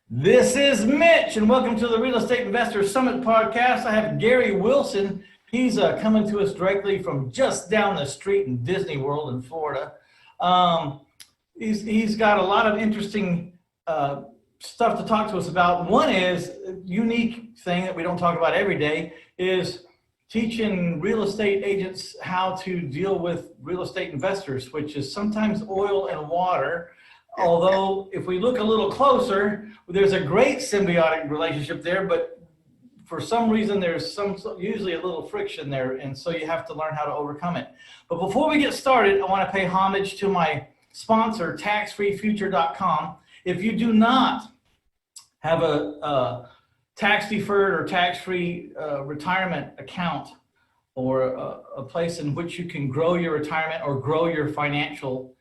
This is Mitch, and welcome to the Real Estate Investor Summit podcast. I have Gary Wilson. He's coming to us directly from just down the street in Disney World in Florida. He's got a lot of interesting stuff to talk to us about. One is a unique thing that we don't talk about every day is teaching real estate agents how to deal with real estate investors, which is sometimes oil and water. Although if we look a little closer, there's a great symbiotic relationship there, but for some reason there's usually a little friction there, and so you have to learn how to overcome it. But before we get started, I want to pay homage to my sponsor, taxfreefuture.com. If you do not have a tax deferred or tax-free retirement account or a place in which you can grow your retirement or grow your financial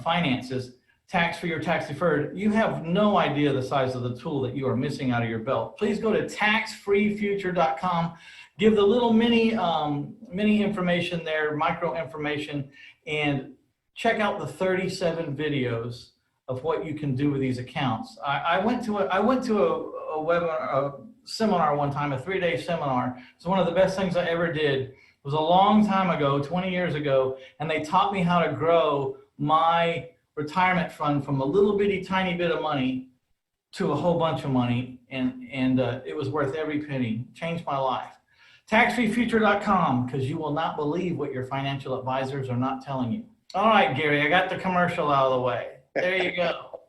finances, tax-free or tax-deferred, you have no idea the size of the tool that you are missing out of your belt. Please go to taxfreefuture.com, give the little mini information there, micro information, and check out the 37 videos of what you can do with these accounts. I went to a webinar, a seminar one time, a 3-day seminar. It's one of the best things I ever did. It was a long time ago, 20 years ago, and they taught me how to grow my retirement fund from a little bitty tiny bit of money to a whole bunch of money, and it was worth every penny. Changed my life. Taxfreefuture.com, because you will not believe what your financial advisors are not telling you. All right, Gary, I got the commercial out of the way. There you go.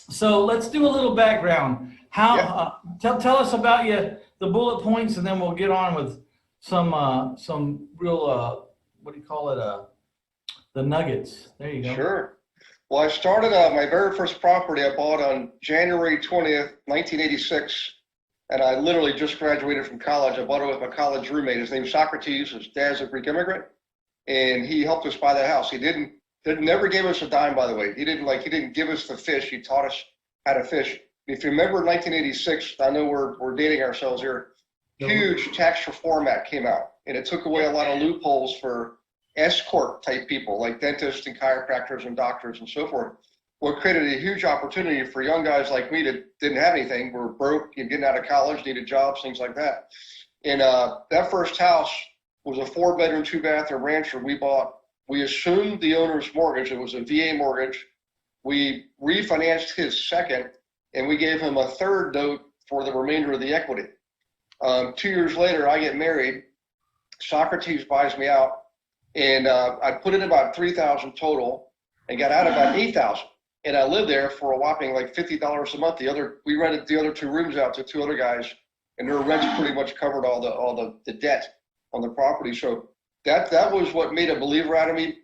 So let's do a little background. Tell us about the bullet points, and then we'll get on with some real what do you call it? The nuggets. There you go. Sure. Well, I started my very first property I bought on January 20th, 1986, and I literally just graduated from college. I bought it with my college roommate. His name's Socrates. His dad's a Greek immigrant, and he helped us buy that house. He never gave us a dime, by the way. He didn't give us the fish. He taught us how to fish. If you remember 1986, I know we're dating ourselves here. Huge tax reform act came out, and it took away a lot of loopholes for S-corp type people like dentists and chiropractors and doctors and so forth. What created a huge opportunity for young guys like me that didn't have anything, were broke and getting out of college, needed jobs, things like that. And that first house was a 4-bedroom, 2-bathroom rancher we bought. We assumed the owner's mortgage. It was a VA mortgage. We refinanced his second, and we gave him a third note for the remainder of the equity. 2 years later, I get married. Socrates buys me out. And I put in about $3,000 total and got out about $8,000. And I lived there for a whopping like $50 a month. We rented the other 2 rooms out to 2 other guys, and their rents pretty much covered all the debt on the property. So that was what made a believer out of me,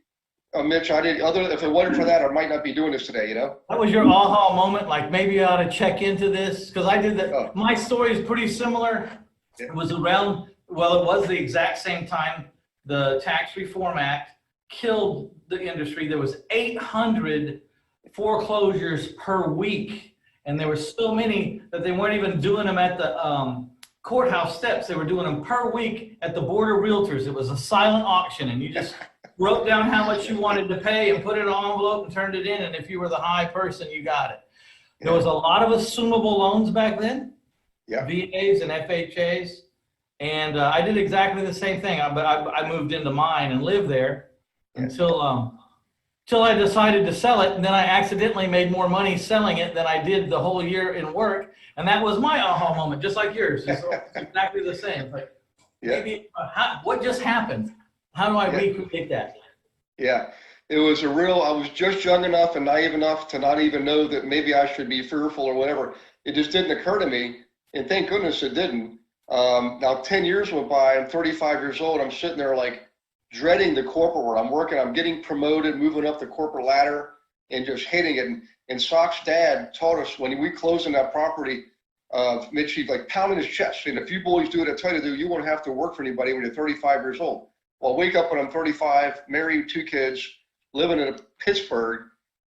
Mitch. If it wasn't for that, I might not be doing this today. That was your aha moment, like maybe I ought to check into this, because I did that. Oh. My story is pretty similar. Yeah. It was the exact same time the Tax Reform Act killed the industry. There was 800 foreclosures per week, and there were so many that they weren't even doing them at the courthouse steps. They were doing them per week at the Board of Realtors. It was a silent auction, and you just wrote down how much you wanted to pay and put it in an envelope and turned it in, and if you were the high person, you got it. Yeah. There was a lot of assumable loans back then, VAs and FHAs. And I did exactly the same thing, but I moved into mine and lived there until I decided to sell it, and then I accidentally made more money selling it than I did the whole year in work, and that was my aha moment, just like yours. It's exactly the same. Like, maybe what just happened? How do I recreate that? Yeah, it was I was just young enough and naive enough to not even know that maybe I should be fearful or whatever. It just didn't occur to me, and thank goodness it didn't. Now 10 years went by. I'm 35 years old. I'm sitting there like dreading the corporate world. I'm working, I'm getting promoted, moving up the corporate ladder, and just hating it. And Sock's dad taught us when we closed on that property, Mitch, he'd like pounding his chest. And if you boys do what I tell you to do, you won't have to work for anybody when you're 35 years old. Well, I wake up when I'm 35, married, 2 kids, living in Pittsburgh,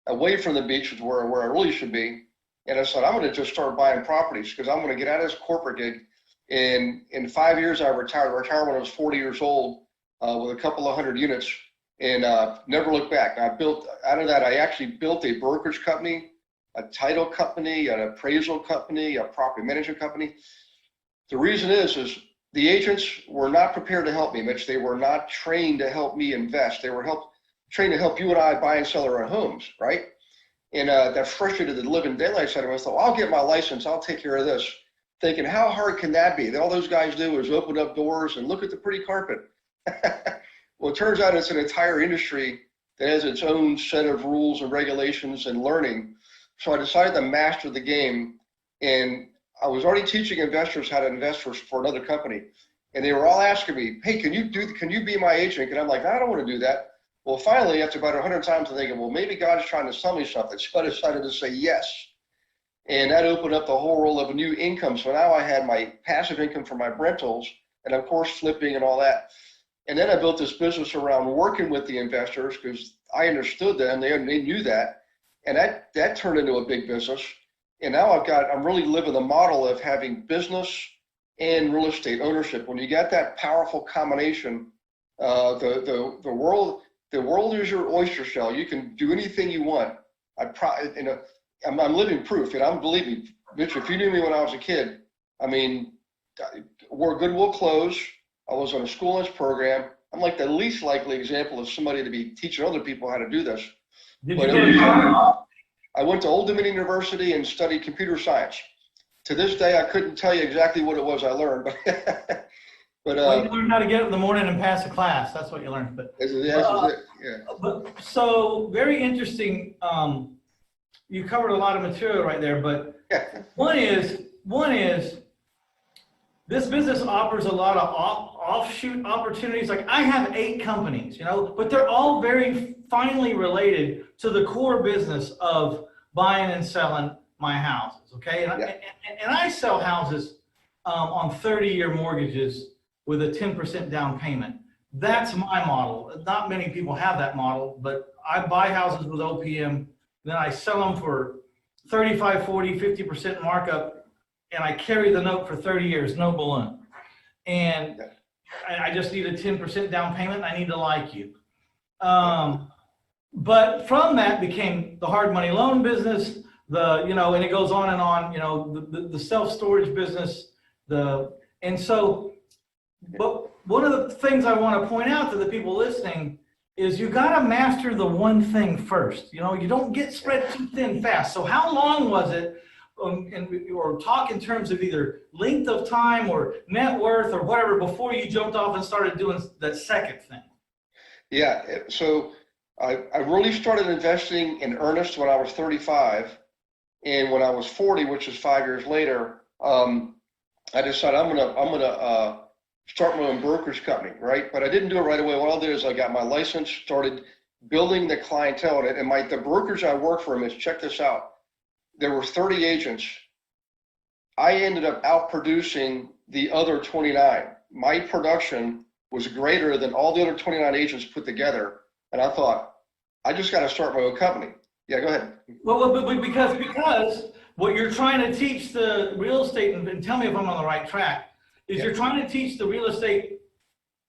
away from the beach is where I really should be. And I said, I'm going to just start buying properties because I'm going to get out of this corporate gig. In 5 years, I retired. I retired when I was 40 years old with a couple of hundred units, and never looked back. I built out of that. I actually built a brokerage company a title company, an appraisal company, a property management company. The reason is the agents were not prepared to help me, Mitch. They were not trained to help me invest. They were trained to help you and I buy and sell our own homes, right? And that frustrated the living daylights out of me. I thought, well, I'll get my license. I'll take care of this. Thinking, how hard can that be? All those guys do is open up doors and look at the pretty carpet. Well, it turns out it's an entire industry that has its own set of rules and regulations and learning. So I decided to master the game, and I was already teaching investors how to invest for another company. And they were all asking me, hey, can you be my agent? And I'm like, I don't want to do that. Well, finally, after about 100 times, I'm thinking, well, maybe God's trying to sell me something. So I decided to say yes. And that opened up the whole world of a new income. So now I had my passive income from my rentals and, of course, flipping and all that. And then I built this business around working with the investors because I understood that and they knew that. And that turned into a big business. And now I'm really living the model of having business and real estate ownership. When you got that powerful combination, the world is your oyster shell. You can do anything you want. I'm living proof, and believe me, Mitch, if you knew me when I was a kid, I mean, wore Goodwill clothes. I was on a school lunch program. I'm like the least likely example of somebody to be teaching other people how to do this. Did you go to college? I went to Old Dominion University and studied computer science. To this day, I couldn't tell you exactly what it was I learned, but Well, you learned how to get up in the morning and pass a class. That's what you learned. But this is it. Yeah. But so very interesting. You covered a lot of material right there, but one is this business offers a lot of offshoot opportunities. Like I have 8 companies, but they're all very finely related to the core business of buying and selling my houses. Okay. And I sell houses on 30-year mortgages with a 10% down payment. That's my model. Not many people have that model, but I buy houses with OPM, then I sell them for 35, 40, 50% markup, and I carry the note for 30 years, no balloon. And I just need a 10% down payment, and I need to like you. But from that became the hard money loan business, and it goes on and on, the self-storage business, and so, but one of the things I want to point out to the people listening is you got to master the one thing first. You don't get spread too thin fast. So how long was it, or talk in terms of either length of time or net worth or whatever, before you jumped off and started doing that second thing? Yeah, so I really started investing in earnest when I was 35. And when I was 40, which is 5 years later, I decided I'm gonna start my own brokerage company, right? But I didn't do it right away. What I did is I got my license, started building the clientele in it, and the brokers I work for, Mitch, check this out. There were 30 agents. I ended up outproducing the other 29. My production was greater than all the other 29 agents put together, and I thought, I just got to start my own company. Yeah, go ahead. Well, but because what you're trying to teach the real estate, and tell me if I'm on the right track, is you're trying to teach the real estate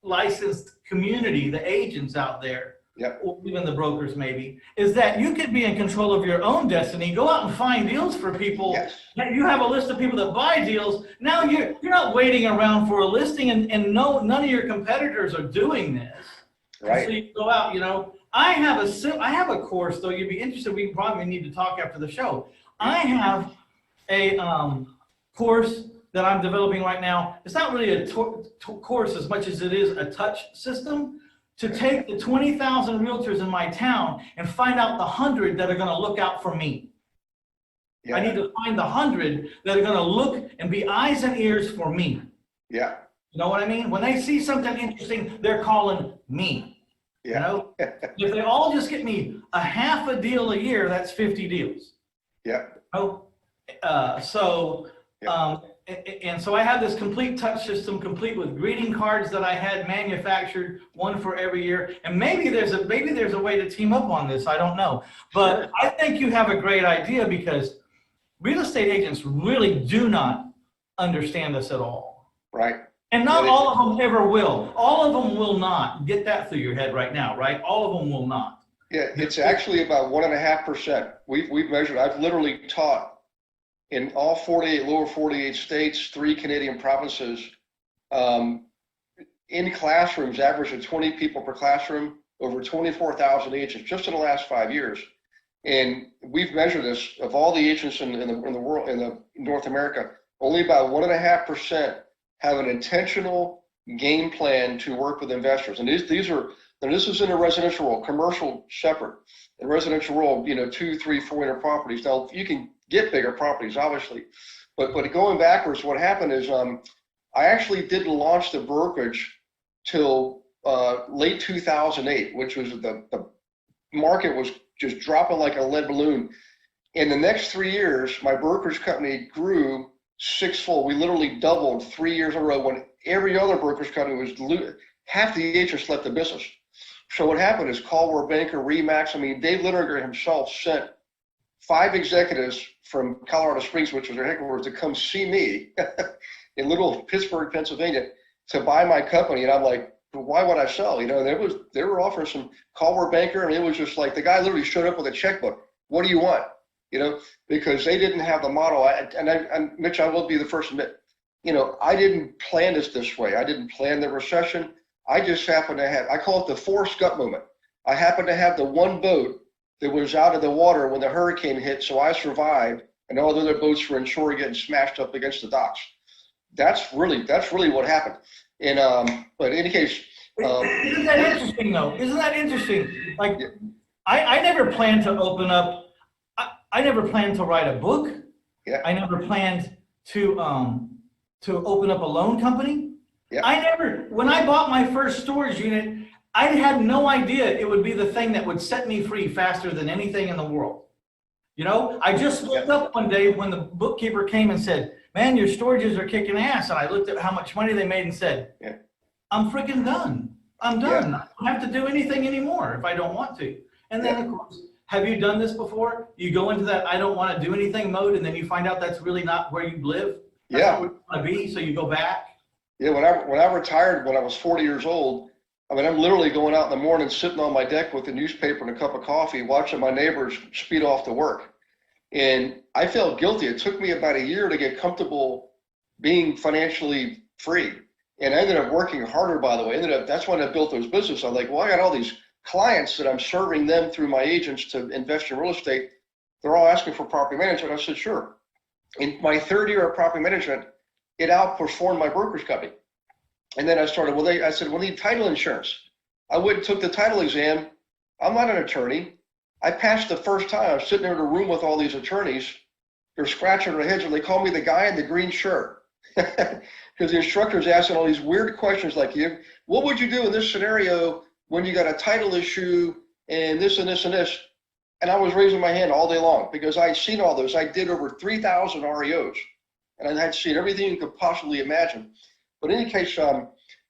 licensed community, the agents out there, or even the brokers maybe, is that you could be in control of your own destiny. Go out and find deals for people. Yes. You have a list of people that buy deals. Now you're not waiting around for a listing, and none of your competitors are doing this. Right. So you go out, I have a course, though. You'd be interested. We probably need to talk after the show. I have a course that I'm developing right now. It's not really a course as much as it is a touch system to take the 20,000 realtors in my town and find out the 100 that are going to look out for me. I need to find the 100 that are going to look and be eyes and ears for me. Yeah. You know what I mean? When they see something interesting, they're calling me. Yeah. If they all just get me a half a deal a year, that's 50 deals. Yeah. And so I have this complete touch system, complete with greeting cards that I had manufactured, one for every year. And maybe there's a way to team up on this. I don't know, but sure. I think you have a great idea, because real estate agents really do not understand this at all. Right. And not all of them ever will. All of them will not. Get that through your head right now, right? All of them will not. Yeah, it's actually about 1.5%. We've measured, I've literally taught in all 48, lower 48 states, 3 Canadian provinces, in classrooms, average of 20 people per classroom, over 24,000 agents just in the last 5 years. And we've measured this of all the agents in the world, in the North America, only about 1.5% have an intentional game plan to work with investors. And these are, and this is in a residential world, commercial separate. In residential world, 200, 300, 400 properties. Now you can get bigger properties, obviously, but going backwards, what happened is I actually didn't launch the brokerage till late 2008, which was the market was just dropping like a lead balloon. In the next 3 years, my brokerage company grew sixfold. We literally doubled 3 years in a row when every other brokerage company was half the agents left the business. So what happened is Caldwell Banker, Remax, Dave Littinger himself sent 5 executives from Colorado Springs, which was their headquarters, to come see me in little Pittsburgh, Pennsylvania, to buy my company. And I'm like, why would I sell? They were offering some Caldwell Banker, and it was just like the guy literally showed up with a checkbook. What do you want? Because they didn't have the model. And Mitch, I will be the first to admit, I didn't plan this way. I didn't plan the recession. I just happened to have, I call it the Forrest Gump moment. I happened to have the one boat that was out of the water when the hurricane hit, so I survived, and all the other boats were inshore getting smashed up against the docks. That's really what happened. And but in any case, isn't that interesting though? Isn't that interesting? Like, I never planned to open up. I never planned to write a book. Yeah. I never planned to open up a loan company. Yeah. When I bought my first storage unit, I had no idea it would be the thing that would set me free faster than anything in the world. I just looked up one day when the bookkeeper came and said, man, your storages are kicking ass. And I looked at how much money they made and said, I'm freaking done. I'm done. I don't have to do anything anymore if I don't want to. And then, of course, have you done this before? You go into that I don't want to do anything mode, and then you find out that's really not where you live. That's not where you want to be, so you go back. Yeah, when I retired when I was 40 years old, I'm literally going out in the morning, sitting on my deck with a newspaper and a cup of coffee, watching my neighbors speed off to work. And I felt guilty. It took me about a year to get comfortable being financially free. And I ended up working harder, by the way. That's when I built those businesses. I'm like, well, I got all these clients that I'm serving them through my agents to invest in real estate. They're all asking for property management. I said, sure. In my 3rd year of property management, it outperformed my brokerage company. And then I started, I said, well, need title insurance. I went and took the title exam. I'm not an attorney. I passed the first time. I was sitting there in a room with all these attorneys. They're scratching their heads, and they call me the guy in the green shirt. Because the instructor's asking all these weird questions like, what would you do in this scenario when you got a title issue and this and this and this? And I was raising my hand all day long because I'd seen all those. I did over 3,000 REOs, and I had seen everything you could possibly imagine. But in any case,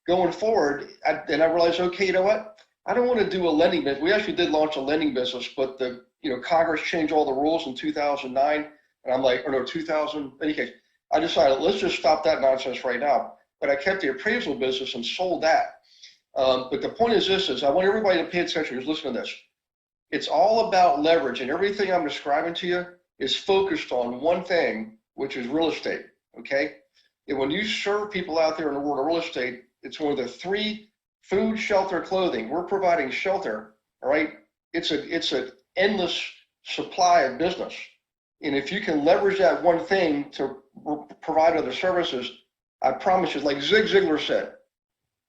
going forward, I realized, okay, you know what? I don't want to do a lending business. We actually did launch a lending business, but Congress changed all the rules in 2009, and I'm like, or no, 2000. In any case, I decided let's just stop that nonsense right now. But I kept the appraisal business and sold that. But the point is this: I want everybody to pay attention who's listening to this. It's all about leverage, and everything I'm describing to you is focused on one thing, which is real estate. Okay. And when you serve people out there in the world of real estate, it's one of the 3: food, shelter, clothing. We're providing shelter, all right? It's an endless supply of business. And if you can leverage that one thing to provide other services, I promise you, like Zig Ziglar said,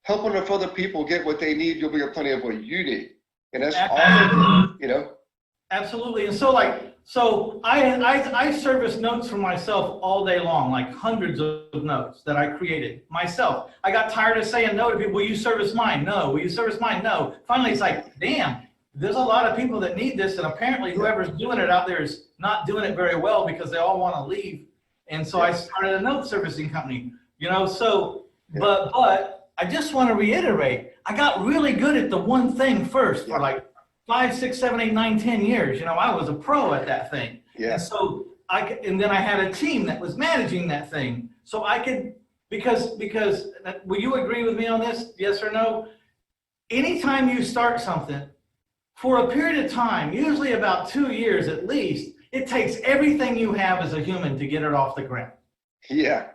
helping enough other people get what they need, you'll be a plenty of what you need. And that's all, Absolutely. And so I service notes for myself all day long, like hundreds of notes that I created myself. I got tired of saying no to people. Will you service mine? No. Will you service mine? No. Finally, it's like, damn, there's a lot of people that need this. And apparently whoever's doing it out there is not doing it very well because they all want to leave. And so I started a note servicing company, but I just want to reiterate, I got really good at the one thing first for like 5, 6, 7, 8, 9, 10 years. I was a pro at that thing. Yeah. And so and then I had a team that was managing that thing. So I could, because will you agree with me on this? Yes or no? Anytime you start something, for a period of time, usually about 2 years at least, it takes everything you have as a human to get it off the ground. Yeah.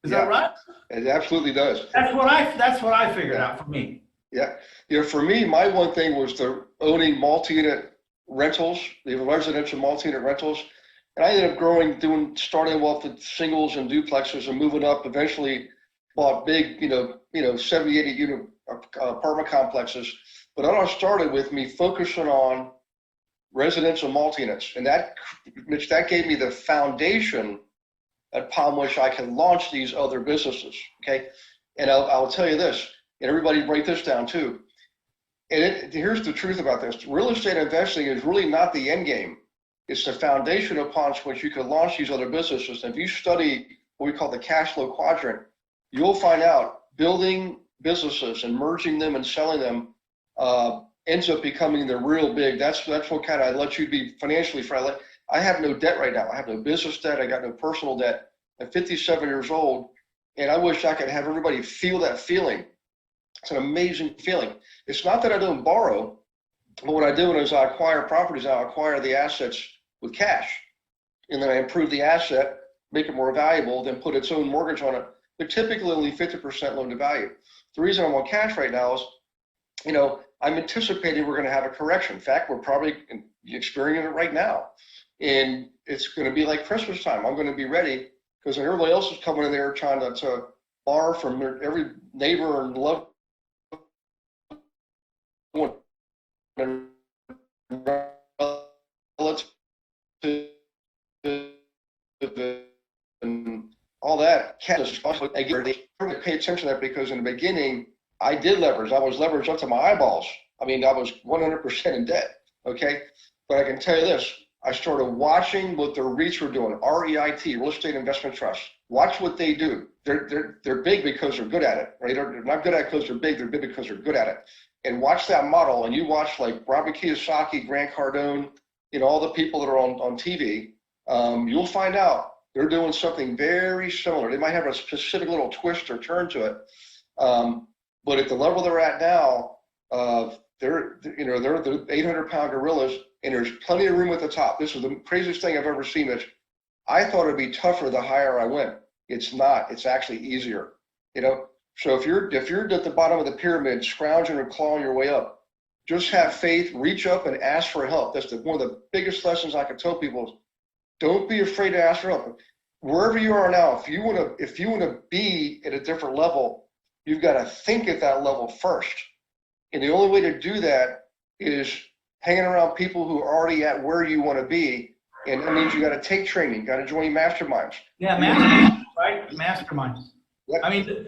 Is that right? It absolutely does. That's what I figured out for me. Yeah. For me, my one thing was the owning multi-unit rentals, the residential multi-unit rentals. And I ended up starting off with singles and duplexes and moving up, eventually bought big, 70, 80 unit apartment complexes. But it all started with me focusing on residential multi-units. And that gave me the foundation upon which I can launch these other businesses, okay? And I'll tell you this, and everybody write this down too. And here's the truth about this. Real estate investing is really not the end game. It's the foundation upon which you can launch these other businesses. And if you study what we call the cash flow quadrant, you'll find out building businesses and merging them and selling them ends up becoming the real big. That's what kind of lets you be financially friendly. I have no debt right now. I have no business debt. I got no personal debt. I'm 57 years old, and I wish I could have everybody feel that feeling. It's an amazing feeling. It's not that I don't borrow, but what I do is I acquire properties. I acquire the assets with cash, and then I improve the asset, make it more valuable, then put its own mortgage on it. They're typically only 50% loan to value. The reason I'm on cash right now is, I'm anticipating we're going to have a correction. In fact, we're probably experiencing it right now. And it's going to be like Christmas time. I'm going to be ready because everybody else is coming in there trying to borrow from every neighbor and loved one and relative and all that. I pay attention to that because in the beginning, I did leverage. I was leveraged up to my eyeballs. I mean, I was 100% in debt, okay? But I can tell you this, I started watching what the REITs were doing, REIT, Real Estate Investment Trust. Watch what they do. They're big because they're good at it, right? They're not good at it because they're big because they're good at it. And watch that model, and you watch like Robert Kiyosaki, Grant Cardone, all the people that are on TV, you'll find out they're doing something very similar. They might have a specific little twist or turn to it. But at the level they're at now, they're 800-pound gorillas, and there's plenty of room at the top. This is the craziest thing I've ever seen. I thought it'd be tougher the higher I went. It's not. It's actually easier. So if you're at the bottom of the pyramid, scrounging and clawing your way up, just have faith, reach up and ask for help. That's one of the biggest lessons I can tell people. Don't be afraid to ask for help. Wherever you are now, if you want to be at a different level, you've got to think at that level first. And the only way to do that is hanging around people who are already at where you want to be. And that means you got to take training, got to join masterminds. Yeah, masterminds, right? Masterminds. Yep. I mean,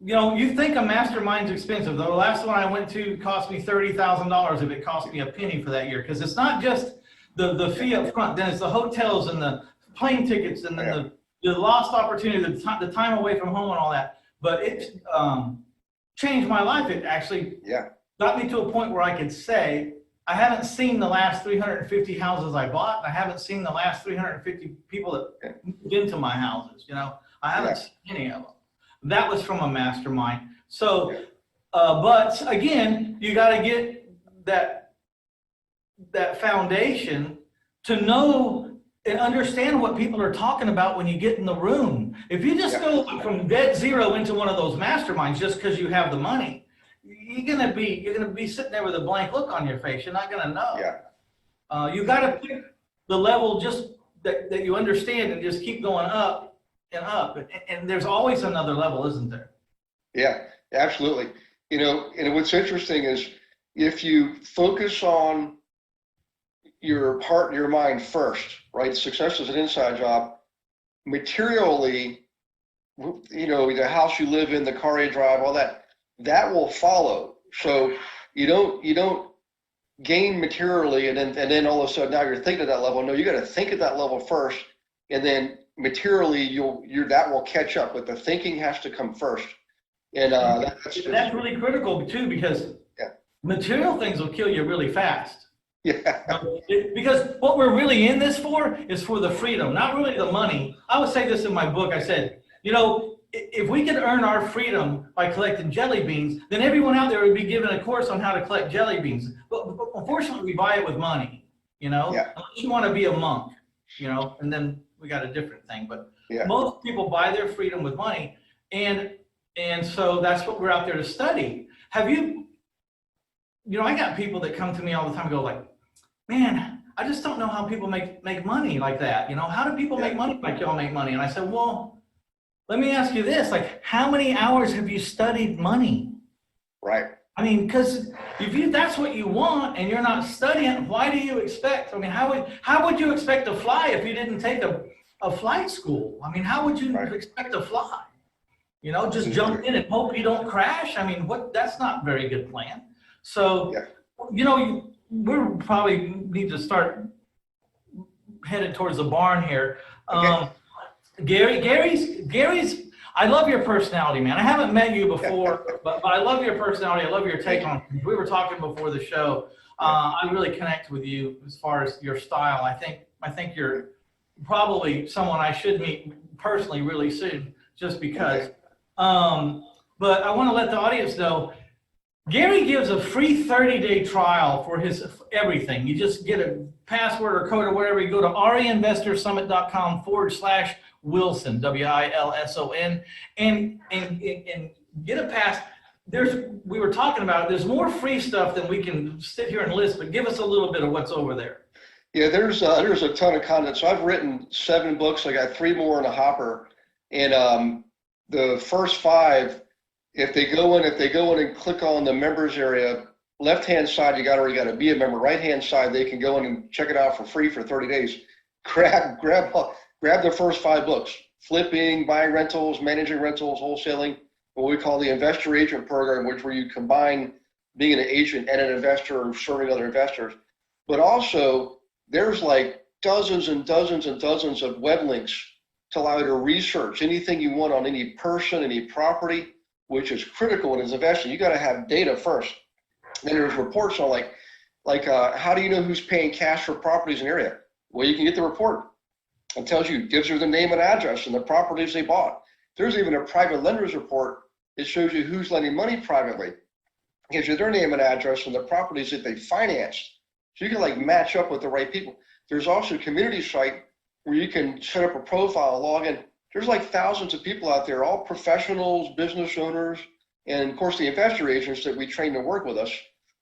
you think a mastermind's expensive. The last one I went to cost me $30,000 if it cost me a penny for that year. Because it's not just the fee up front, then it's the hotels and the plane tickets and then the lost opportunity, the time away from home and all that. But it changed my life. It actually got me to a point where I could say, I haven't seen the last 350 houses I bought. I haven't seen the last 350 people that moved into my houses. I haven't seen any of them. That was from a mastermind. So, but again, you got to get that foundation to know and understand what people are talking about when you get in the room. If you just go from dead zero into one of those masterminds just because you have the money, you're gonna be sitting there with a blank look on your face. You're not gonna know. You got to pick the level just that you understand and just keep going up and up. And there's always another level, isn't there? Yeah, absolutely. And what's interesting is if you focus on your heart and your mind first, right? Success is an inside job. Materially, the house you live in, the car you drive, all that will follow. So you don't gain materially and then all of a sudden now you're thinking at that level. No, you got to think at that level first, and then materially that will catch up. But the thinking has to come first, and that's really critical too, because material things will kill you really fast. Yeah. Because what we're really in this for is for the freedom, not really the money. I would say this in my book. I said, if we could earn our freedom by collecting jelly beans, then everyone out there would be given a course on how to collect jelly beans. But unfortunately, we buy it with money, Yeah. unless you want to be a monk, and then we got a different thing. But Yeah. most people buy their freedom with money. And so that's what we're out there to study. Have you, I got people that come to me all the time and go like, man, I just don't know how people make money like that. How do people make money like y'all make money? And I said, well, let me ask you this, like, how many hours have you studied money? Right. I mean, because if that's what you want and you're not studying, why do you expect? I mean, how would you expect to fly if you didn't take a flight school? I mean, how would you expect to fly? Just jump in and hope you don't crash. I mean, that's not a very good plan. So, we're probably need to start headed towards the barn here. Okay. Gary's, I love your personality, man. I haven't met you before, but I love your personality. I love your take on it. We were talking before the show. I really connect with you as far as your style. I think you're probably someone I should meet personally really soon, just because. Okay. But I want to let the audience know, Gary gives a free 30-day trial for his everything. You just get a password or code or whatever. You go to reinvestorsummit.com/Wilson, WILSON, and get a pass. We were talking about it. There's more free stuff than we can sit here and list, but give us a little bit of what's over there. Yeah, there's a ton of content. So I've written 7 books. I got 3 more in the hopper, and the first 5. If they go in and click on the members area, left-hand side, you already got to be a member. Right-hand side, they can go in and check it out for free for 30 days. Grab the first 5 books: Flipping, Buying Rentals, Managing Rentals, Wholesaling, what we call the Investor Agent Program, where you combine being an agent and an investor or serving other investors. But also, there's like dozens and dozens and dozens of web links to allow you to research anything you want on any person, any property, which is critical in investing. You got to have data first. Then there's reports on how do you know who's paying cash for properties in the area? Well, you can get the report. It gives you the name and address and the properties they bought. There's even a private lender's report. It shows you who's lending money privately. It gives you their name and address and the properties that they financed. So you can match up with the right people. There's also a community site where you can set up a profile, log in. There's thousands of people out there, all professionals, business owners, and of course the investor agents that we train to work with us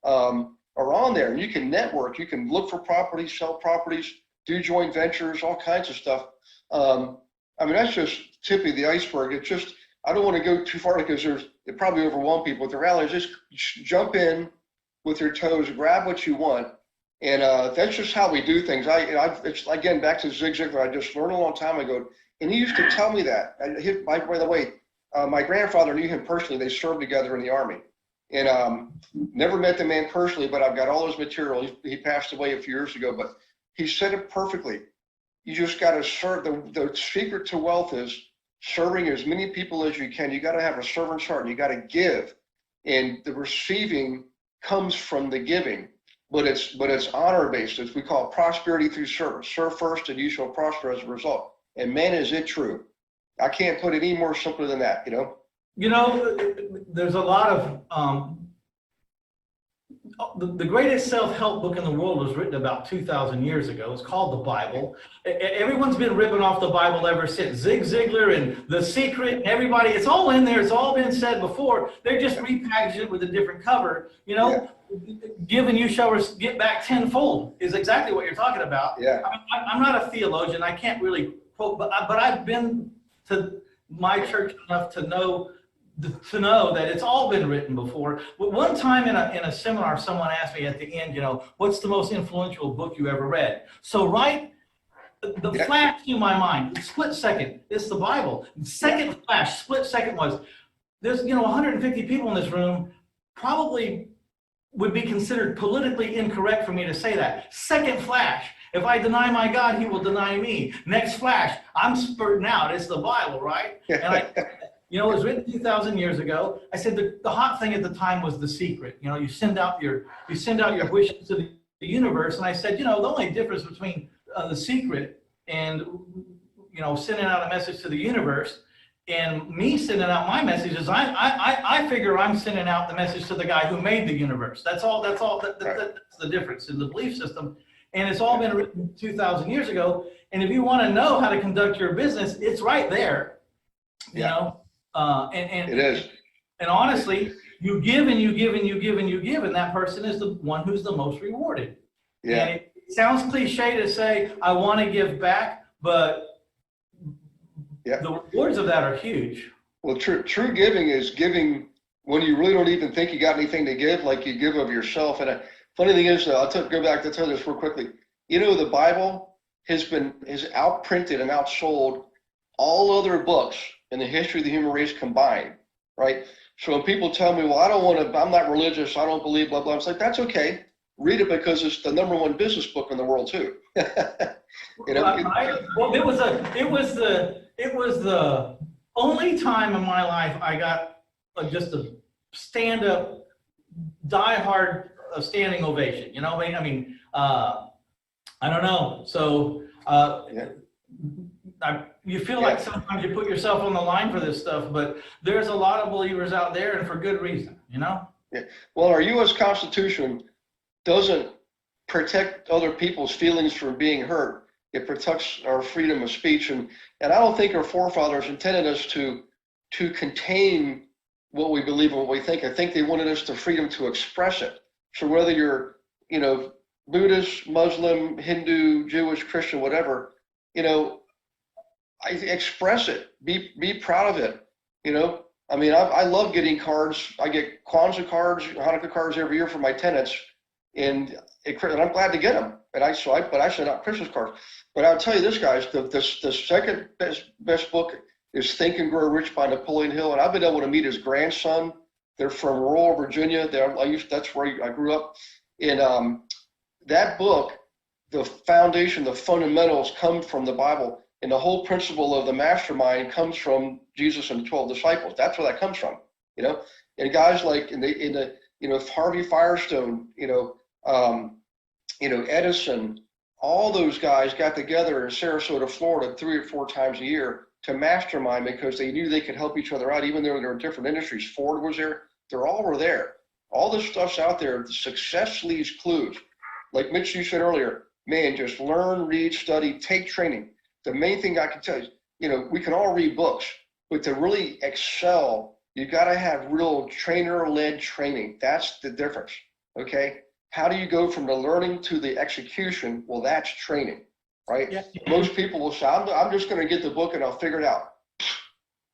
are on there. And you can network, you can look for properties, sell properties, do joint ventures, all kinds of stuff. That's just tip of the iceberg. It's just, I don't want to go too far because it probably overwhelm people. But the reality is just jump in with your toes, grab what you want. And that's just how we do things. It's again, back to Zig Ziglar, I just learned a long time ago. And he used to tell me that. By the way, my grandfather knew him personally. They served together in the Army. And never met the man personally, but I've got all his material. He passed away a few years ago, but he said it perfectly. You just got to serve. The secret to wealth is serving as many people as you can. You got to have a servant's heart, and you got to give. And the receiving comes from the giving. But it's honor-based. We call it prosperity through service. Serve first, and you shall prosper as a result. And man, is it true. I can't put it any more simpler than that, There's a lot of, the greatest self-help book in the world was written about 2,000 years ago. It's called the Bible. Everyone's been ripping off the Bible ever since. Zig Ziglar and The Secret and everybody, it's all in there. It's all been said before. They just repackaged it with a different cover. Give and you shall get back tenfold is exactly what you're talking about. Yeah. I'm not a theologian. I can't really quote, but I've been to my church enough to know that it's all been written before. But one time in a seminar, someone asked me at the end, what's the most influential book you ever read? So the flash through my mind, split second, it's the Bible. Second flash, split second was, there's 150 people in this room, probably would be considered politically incorrect for me to say that. Second flash, if I deny my God, he will deny me. Next flash, I'm spurting out. It's the Bible, right? And it was written 2,000 years ago. I said the hot thing at the time was The Secret. You send out your wishes to the universe. And I said, the only difference between The Secret and sending out a message to the universe And me sending out my messages, I figure I'm sending out the message to the guy who made the universe. That's the difference in the belief system. And it's all been written 2,000 years ago. And if you want to know how to conduct your business, it's right there, you know? And it is. And honestly, you give and you give and you give and you give, and that person is the one who's the most rewarded. Yeah. And it sounds cliche to say, I want to give back, but the rewards of that are huge. Well, true giving is giving when you really don't even think you got anything to give, like you give of yourself. And funny thing is, I'll go back to tell this real quickly. You know, the Bible has outprinted and outsold all other books in the history of the human race combined, right? So when people tell me, well, I'm not religious, I don't believe, blah, blah, it's like, that's okay. Read it because it's the #1 business book in the world too. You know, it was the only time in my life I got just a stand-up, die-hard standing ovation. You know what I mean? I don't know. So you feel like sometimes you put yourself on the line for this stuff, but there's a lot of believers out there, and for good reason. You know? Yeah. Well, our U.S. Constitution doesn't protect other people's feelings from being hurt. It protects our freedom of speech, and I don't think our forefathers intended us to contain what we believe and what we think. I think they wanted us the freedom to express it. So whether you're, you know, Buddhist, Muslim, Hindu, Jewish, Christian, whatever, you know, I express it. Be proud of it. You know, I mean, I love getting cards. I get Kwanzaa cards, Hanukkah cards every year for my tenants, and I'm glad to get them. But I send out Christmas cards. But I'll tell you this, guys, the second best book is Think and Grow Rich by Napoleon Hill, and I've been able to meet his grandson. They're from rural Virginia. That's where I grew up. And that book, the foundation, the fundamentals come from the Bible, and the whole principle of the mastermind comes from Jesus and the 12 disciples. That's where that comes from, you know. And guys like in the you know, Harvey Firestone, you know, Edison, all those guys got together in Sarasota, Florida 3 or 4 times a year to mastermind because they knew they could help each other out, even though they were in different industries. Ford was there. Were there. All this stuff's out there. The success leaves clues. Like Mitch, you said earlier, man, just learn, read, study, take training. The main thing I can tell you, you know, we can all read books, but to really excel, you got to have real trainer-led training. That's the difference, okay? How do you go from the learning to the execution? Well, that's training, right? Yeah. Most people will say, I'm just going to get the book and I'll figure it out.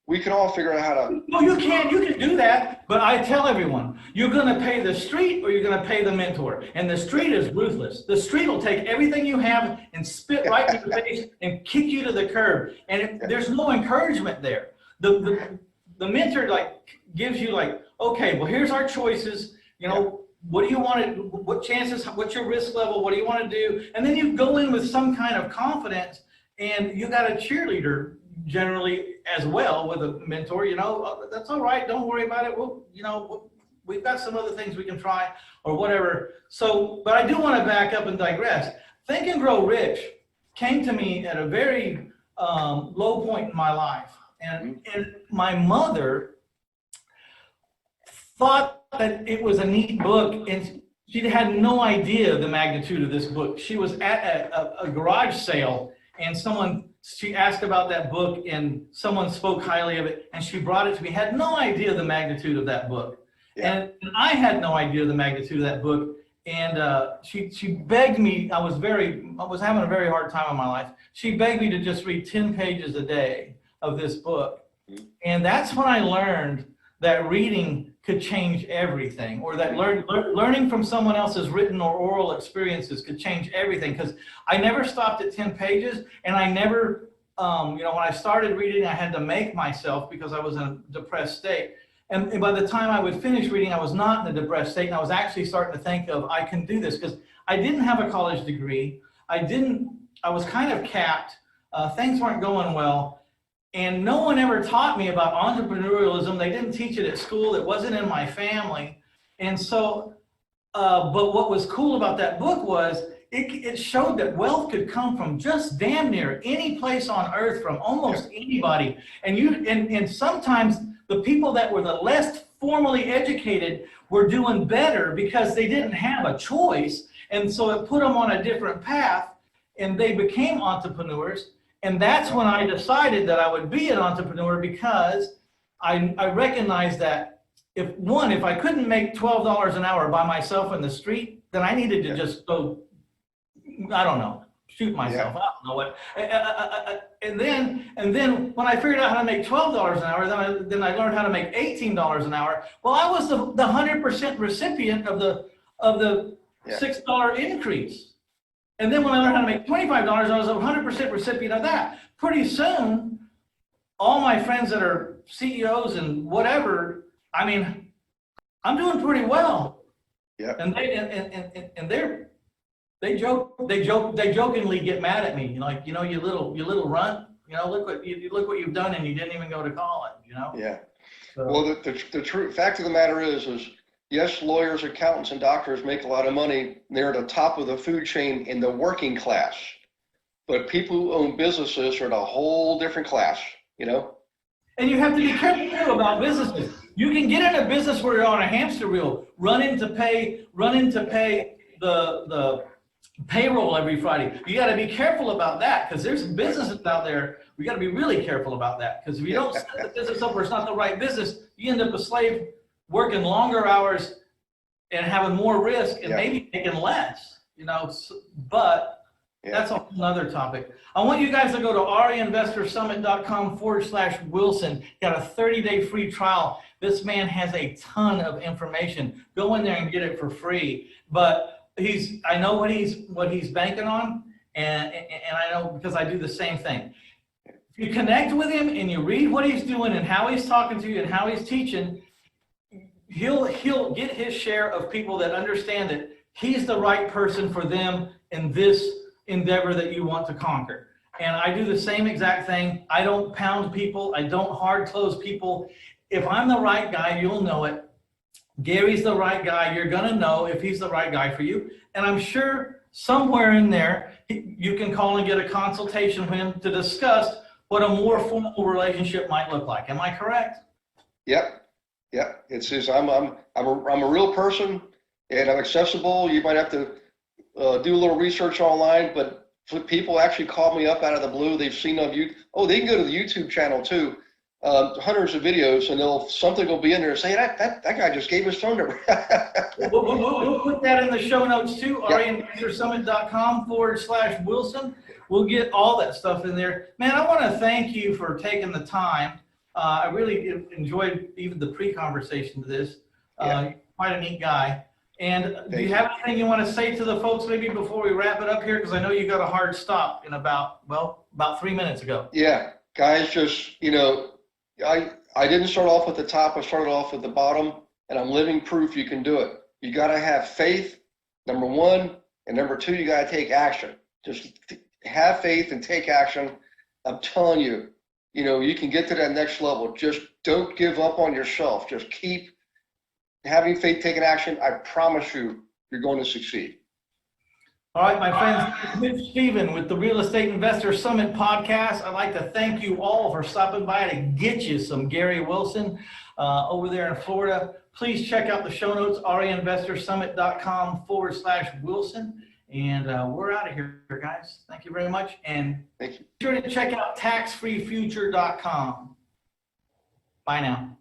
We can all figure out how to. No, you can do that, but I tell everyone, you're going to pay the street or you're going to pay the mentor. And the street is ruthless. The street will take everything you have and spit right in your face and kick you to the curb. And there's no encouragement there. The mentor gives you okay, well, here's our choices. You know, what do you want to, what chances, what's your risk level? What do you want to do? And then you go in with some kind of confidence, and you got a cheerleader generally as well with a mentor. You know, that's all right. Don't worry about it. We've got some other things we can try or whatever. So, but I do want to back up and digress. Think and Grow Rich came to me at a very low point in my life. And my mother thought that it was a neat book, and she had no idea the magnitude of this book. She was at a garage sale, and she asked about that book, and someone spoke highly of it, and she brought it to me. Had no idea the magnitude of that book. Yeah. And I had no idea the magnitude of that book. And she begged me. I was having a very hard time in my life. She begged me to just read 10 pages a day of this book. And that's when I learned that reading could change everything, or that learning from someone else's written or oral experiences could change everything. Because I never stopped at 10 pages, and I never, when I started reading, I had to make myself, because I was in a depressed state. And by the time I would finish reading, I was not in a depressed state, and I was actually starting to think of, I can do this, because I didn't have a college degree. I was kind of capped. Things weren't going well. And no one ever taught me about entrepreneurialism. They didn't teach it at school. It wasn't in my family. And so, but what was cool about that book was it showed that wealth could come from just damn near any place on earth, from almost anybody. And sometimes the people that were the less formally educated were doing better because they didn't have a choice. And so it put them on a different path, and they became entrepreneurs. And that's when I decided that I would be an entrepreneur, because I recognized that if I couldn't make $12 an hour by myself in the street, then I needed to just go, I don't know, shoot myself. I don't know what. And then when I figured out how to make $12 an hour, then I learned how to make $18 an hour. Well, I was the 100% recipient of the $6 increase. And then when I learned how to make $25, I was a 100% recipient of that. Pretty soon, all my friends that are CEOs and whatever, I mean, I'm doing pretty well. Yeah. And they jokingly get mad at me, like, you little runt, look what you've done, and you didn't even go to college, Yeah. So, Well, the true fact of the matter is yes, lawyers, accountants, and doctors make a lot of money. They're at the top of the food chain in the working class. But people who own businesses are in a whole different class, And you have to be careful too about businesses. You can get in a business where you're on a hamster wheel, running to pay the payroll every Friday. You got to be careful about that, because there's businesses out there. We got to be really careful about that, because if you don't set the business up where it's not the right business, you end up a slave working longer hours and having more risk and maybe making less, but that's another topic. I want you guys to go to REInvestorSummit.com/Wilson. Got a 30-day free trial. This man has a ton of information. Go in there and get it for free. But I know what he's banking on, and I know because I do the same thing. If you connect with him and you read what he's doing and how he's talking to you and how he's teaching, he'll get his share of people that understand that he's the right person for them in this endeavor that you want to conquer. And I do the same exact thing. I don't pound people. I don't hard close people. If I'm the right guy, you'll know it. Gary's the right guy. You're going to know if he's the right guy for you. And I'm sure somewhere in there, you can call and get a consultation with him to discuss what a more formal relationship might look like. Am I correct? Yep. It's just, I'm a real person, and I'm accessible. You might have to do a little research online, but people actually call me up out of the blue. They've seen on YouTube. Oh, they can go to the YouTube channel too. Hundreds of videos, and something will be in there saying that guy just gave his phone number. We'll put that in the show notes too. REInvestorSummit.com/Wilson. We'll get all that stuff in there. Man, I want to thank you for taking the time. I really enjoyed even the pre-conversation to this. You're quite a neat guy. And do you have anything you want to say to the folks maybe before we wrap it up here? Because I know you got a hard stop in about 3 minutes ago. Yeah, guys, just, I didn't start off at the top. I started off at the bottom, and I'm living proof you can do it. You got to have faith, number one, and number two, you got to take action. Just have faith and take action. I'm telling you, you can get to that next level. Just don't give up on yourself. Just keep having faith, taking action. I promise you, you're going to succeed. All right, my friends, Mitch Stephen with the Real Estate Investor Summit podcast. I'd like to thank you all for stopping by to get you some Gary Wilson over there in Florida. Please check out the show notes, REInvestorSummit.com/Wilson. And we're out of here, guys. Thank you very much. And Thank you. be sure to check out taxfreefuture.com. Bye now.